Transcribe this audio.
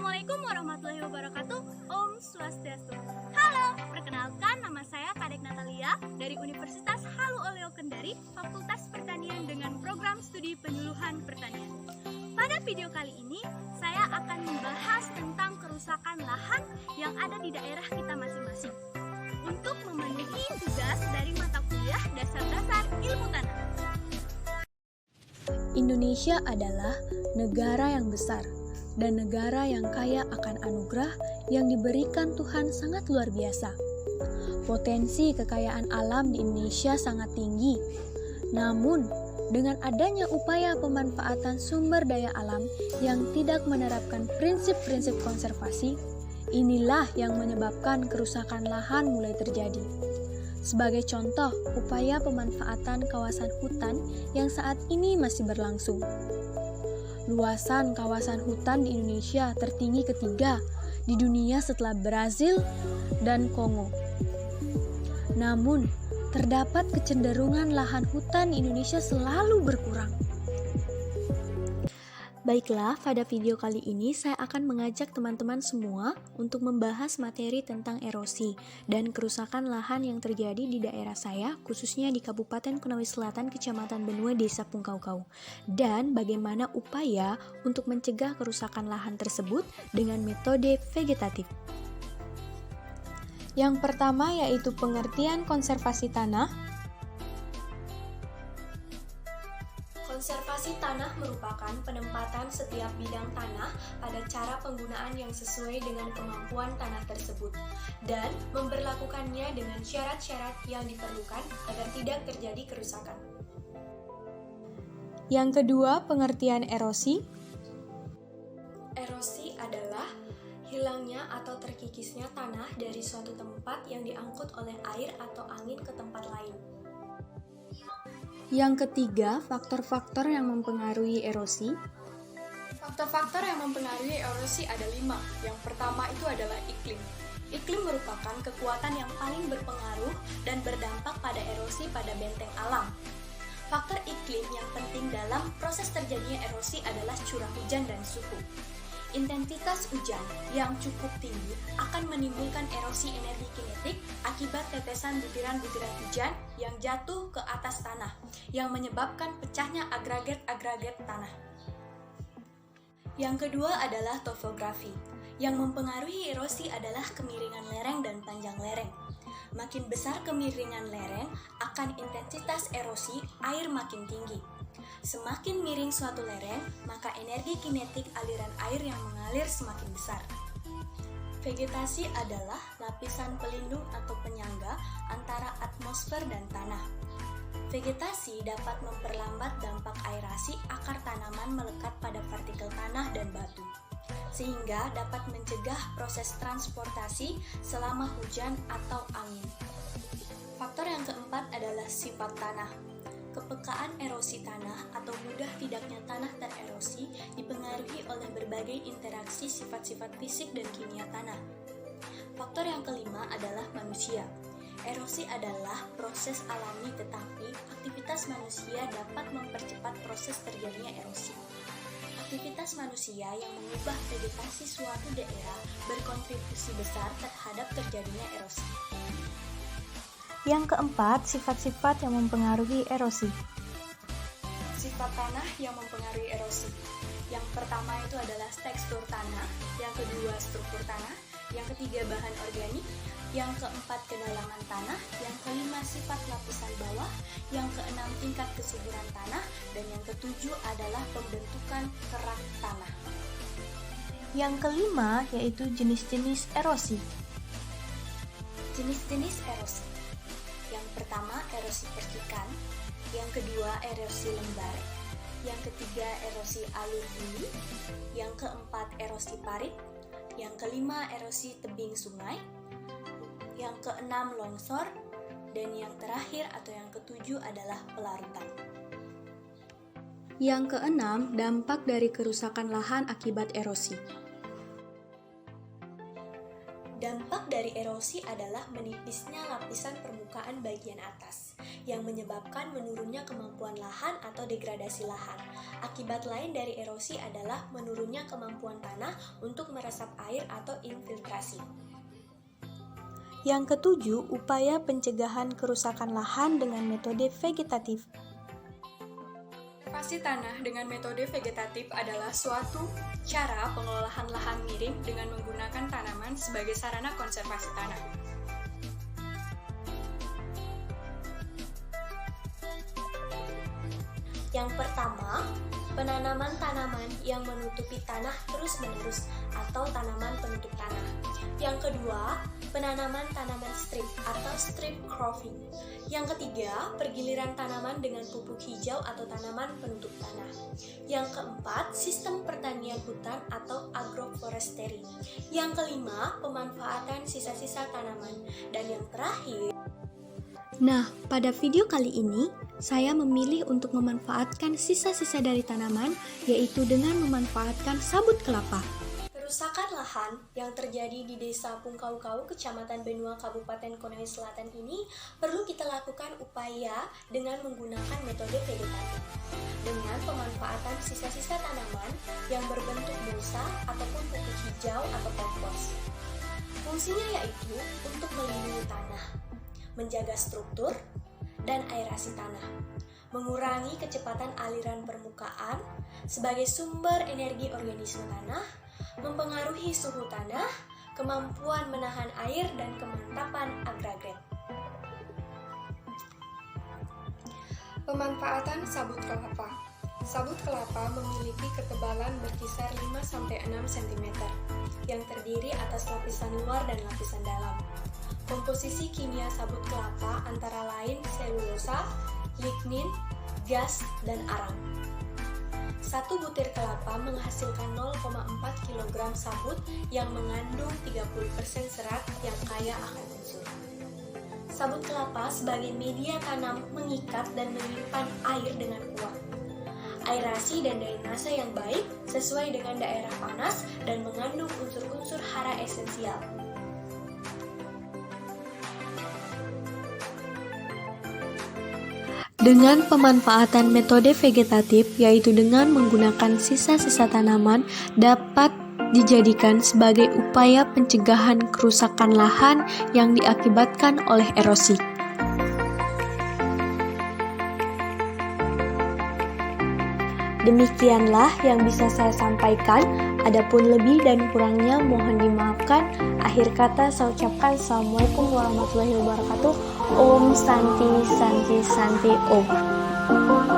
Assalamualaikum warahmatullahi wabarakatuh. Om Swastiastu. Halo, perkenalkan nama saya Kadek Natalia dari Universitas Halu Oleo Kendari, Fakultas Pertanian dengan program studi penyuluhan pertanian. Pada video kali ini, saya akan membahas tentang kerusakan lahan yang ada di daerah kita masing-masing untuk memenuhi tugas dari mata kuliah dasar-dasar ilmu tanah. Indonesia adalah negara yang besar dan negara yang kaya akan anugerah yang diberikan Tuhan sangat luar biasa. Potensi kekayaan alam di Indonesia sangat tinggi. Namun, dengan adanya upaya pemanfaatan sumber daya alam yang tidak menerapkan prinsip-prinsip konservasi, inilah yang menyebabkan kerusakan lahan mulai terjadi. Sebagai contoh, upaya pemanfaatan kawasan hutan yang saat ini masih berlangsung. Luasan kawasan hutan di Indonesia tertinggi ketiga di dunia setelah Brazil dan Kongo. Namun, terdapat kecenderungan lahan hutan di Indonesia selalu berkurang. Baiklah, pada video kali ini saya akan mengajak teman-teman semua untuk membahas materi tentang erosi dan kerusakan lahan yang terjadi di daerah saya, khususnya di Kabupaten Konawe Selatan, Kecamatan Benue, Desa Pungkaukau, dan bagaimana upaya untuk mencegah kerusakan lahan tersebut dengan metode vegetatif. Yang pertama yaitu pengertian konservasi tanah. Konservasi tanah merupakan penempatan setiap bidang tanah pada cara penggunaan yang sesuai dengan kemampuan tanah tersebut dan memberlakukannya dengan syarat-syarat yang diperlukan agar tidak terjadi kerusakan. Yang kedua, pengertian erosi. Erosi adalah hilangnya atau terkikisnya tanah dari suatu tempat yang diangkut oleh air atau angin ke tempat lain. Yang ketiga, faktor-faktor yang mempengaruhi erosi. Faktor-faktor yang mempengaruhi erosi ada 5. Yang pertama itu adalah iklim. Iklim merupakan kekuatan yang paling berpengaruh dan berdampak pada erosi pada benteng alam. Faktor iklim yang penting dalam proses terjadinya erosi adalah curah hujan dan suhu. Intensitas hujan yang cukup tinggi akan menimbulkan erosi energi kinetik akibat tetesan butiran-butiran hujan yang jatuh ke atas tanah, yang menyebabkan pecahnya agregat-agregat tanah. Yang kedua adalah topografi. Yang mempengaruhi erosi adalah kemiringan lereng dan panjang lereng. Makin besar kemiringan lereng, akan intensitas erosi air makin tinggi. Semakin miring suatu lereng, maka energi kinetik aliran air yang mengalir semakin besar. Vegetasi adalah lapisan pelindung atau penyangga antara atmosfer dan tanah. Vegetasi dapat memperlambat dampak aerasi akar tanaman melekat pada partikel tanah dan batu, sehingga dapat mencegah proses transportasi selama hujan atau angin. Faktor yang keempat adalah sifat tanah. Kepekaan erosi tanah atau mudah tidaknya tanah tererosi dipengaruhi oleh berbagai interaksi sifat-sifat fisik dan kimia tanah. Faktor yang kelima adalah manusia. Erosi adalah proses alami tetapi aktivitas manusia dapat mempercepat proses terjadinya erosi. Aktivitas manusia yang mengubah vegetasi suatu daerah berkontribusi besar terhadap terjadinya erosi. Yang keempat, sifat-sifat yang mempengaruhi erosi. Sifat tanah yang mempengaruhi erosi. Yang pertama itu adalah tekstur tanah, yang kedua struktur tanah, yang ketiga bahan organik, yang keempat kedalaman tanah, yang kelima sifat lapisan bawah, yang keenam tingkat kesuburan tanah, dan yang ketujuh adalah pembentukan kerak tanah. Yang kelima yaitu jenis-jenis erosi. Jenis-jenis erosi. Yang pertama erosi percikan, yang kedua erosi lembar, yang ketiga erosi alur bumi, yang keempat erosi parit, yang kelima erosi tebing sungai, yang keenam longsor, dan yang terakhir atau yang ketujuh adalah pelarutan. Yang keenam, dampak dari kerusakan lahan akibat erosi. Dampak dari erosi adalah menipisnya lapisan permukaan bagian atas, yang menyebabkan menurunnya kemampuan lahan atau degradasi lahan. Akibat lain dari erosi adalah menurunnya kemampuan tanah untuk meresap air atau infiltrasi. Yang ketujuh, upaya pencegahan kerusakan lahan dengan metode vegetatif. Konservasi tanah dengan metode vegetatif adalah suatu cara pengelolaan lahan miring dengan menggunakan tanaman sebagai sarana konservasi tanah. Yang pertama, penanaman tanaman yang menutupi tanah terus-menerus atau tanaman penutup tanah. Yang kedua, penanaman tanaman strip atau strip cropping. Yang ketiga, pergiliran tanaman dengan pupuk hijau atau tanaman penutup tanah. Yang keempat, sistem pertanian hutan atau agroforestry. Yang kelima, pemanfaatan sisa-sisa tanaman. Dan yang terakhir, nah, pada video kali ini, saya memilih untuk memanfaatkan sisa-sisa dari tanaman, yaitu dengan memanfaatkan sabut kelapa. Kerusakan lahan yang terjadi di Desa Pungkau-Kau, Kecamatan Benua, Kabupaten Konawe Selatan ini perlu kita lakukan upaya dengan menggunakan metode vegetatif, dengan pemanfaatan sisa-sisa tanaman yang berbentuk mulsa ataupun pupuk hijau atau kompos. Fungsinya yaitu untuk melindungi tanah, menjaga struktur dan aerasi tanah, mengurangi kecepatan aliran permukaan sebagai sumber energi organisme tanah, mempengaruhi suhu tanah, kemampuan menahan air, dan kemantapan aggregat. Pemanfaatan sabut kelapa. Sabut kelapa memiliki ketebalan berkisar 5-6 cm yang terdiri atas lapisan luar dan lapisan dalam. Komposisi kimia sabut kelapa antara lain selulosa, lignin, gas, dan arang. Satu butir kelapa menghasilkan 0,4 kg sabut yang mengandung 30% serat yang kaya akan unsur. Sabut kelapa sebagai media tanam mengikat dan menyimpan air dengan kuat. Aerasi dan drainase yang baik sesuai dengan daerah panas dan mengandung unsur-unsur hara esensial. Dengan pemanfaatan metode vegetatif, yaitu dengan menggunakan sisa-sisa tanaman, dapat dijadikan sebagai upaya pencegahan kerusakan lahan yang diakibatkan oleh erosi. Demikianlah yang bisa saya sampaikan. Adapun lebih dan kurangnya mohon dimaafkan. Akhir kata saya ucapkan Assalamualaikum warahmatullahi wabarakatuh. Om Santi Santi Santi Om.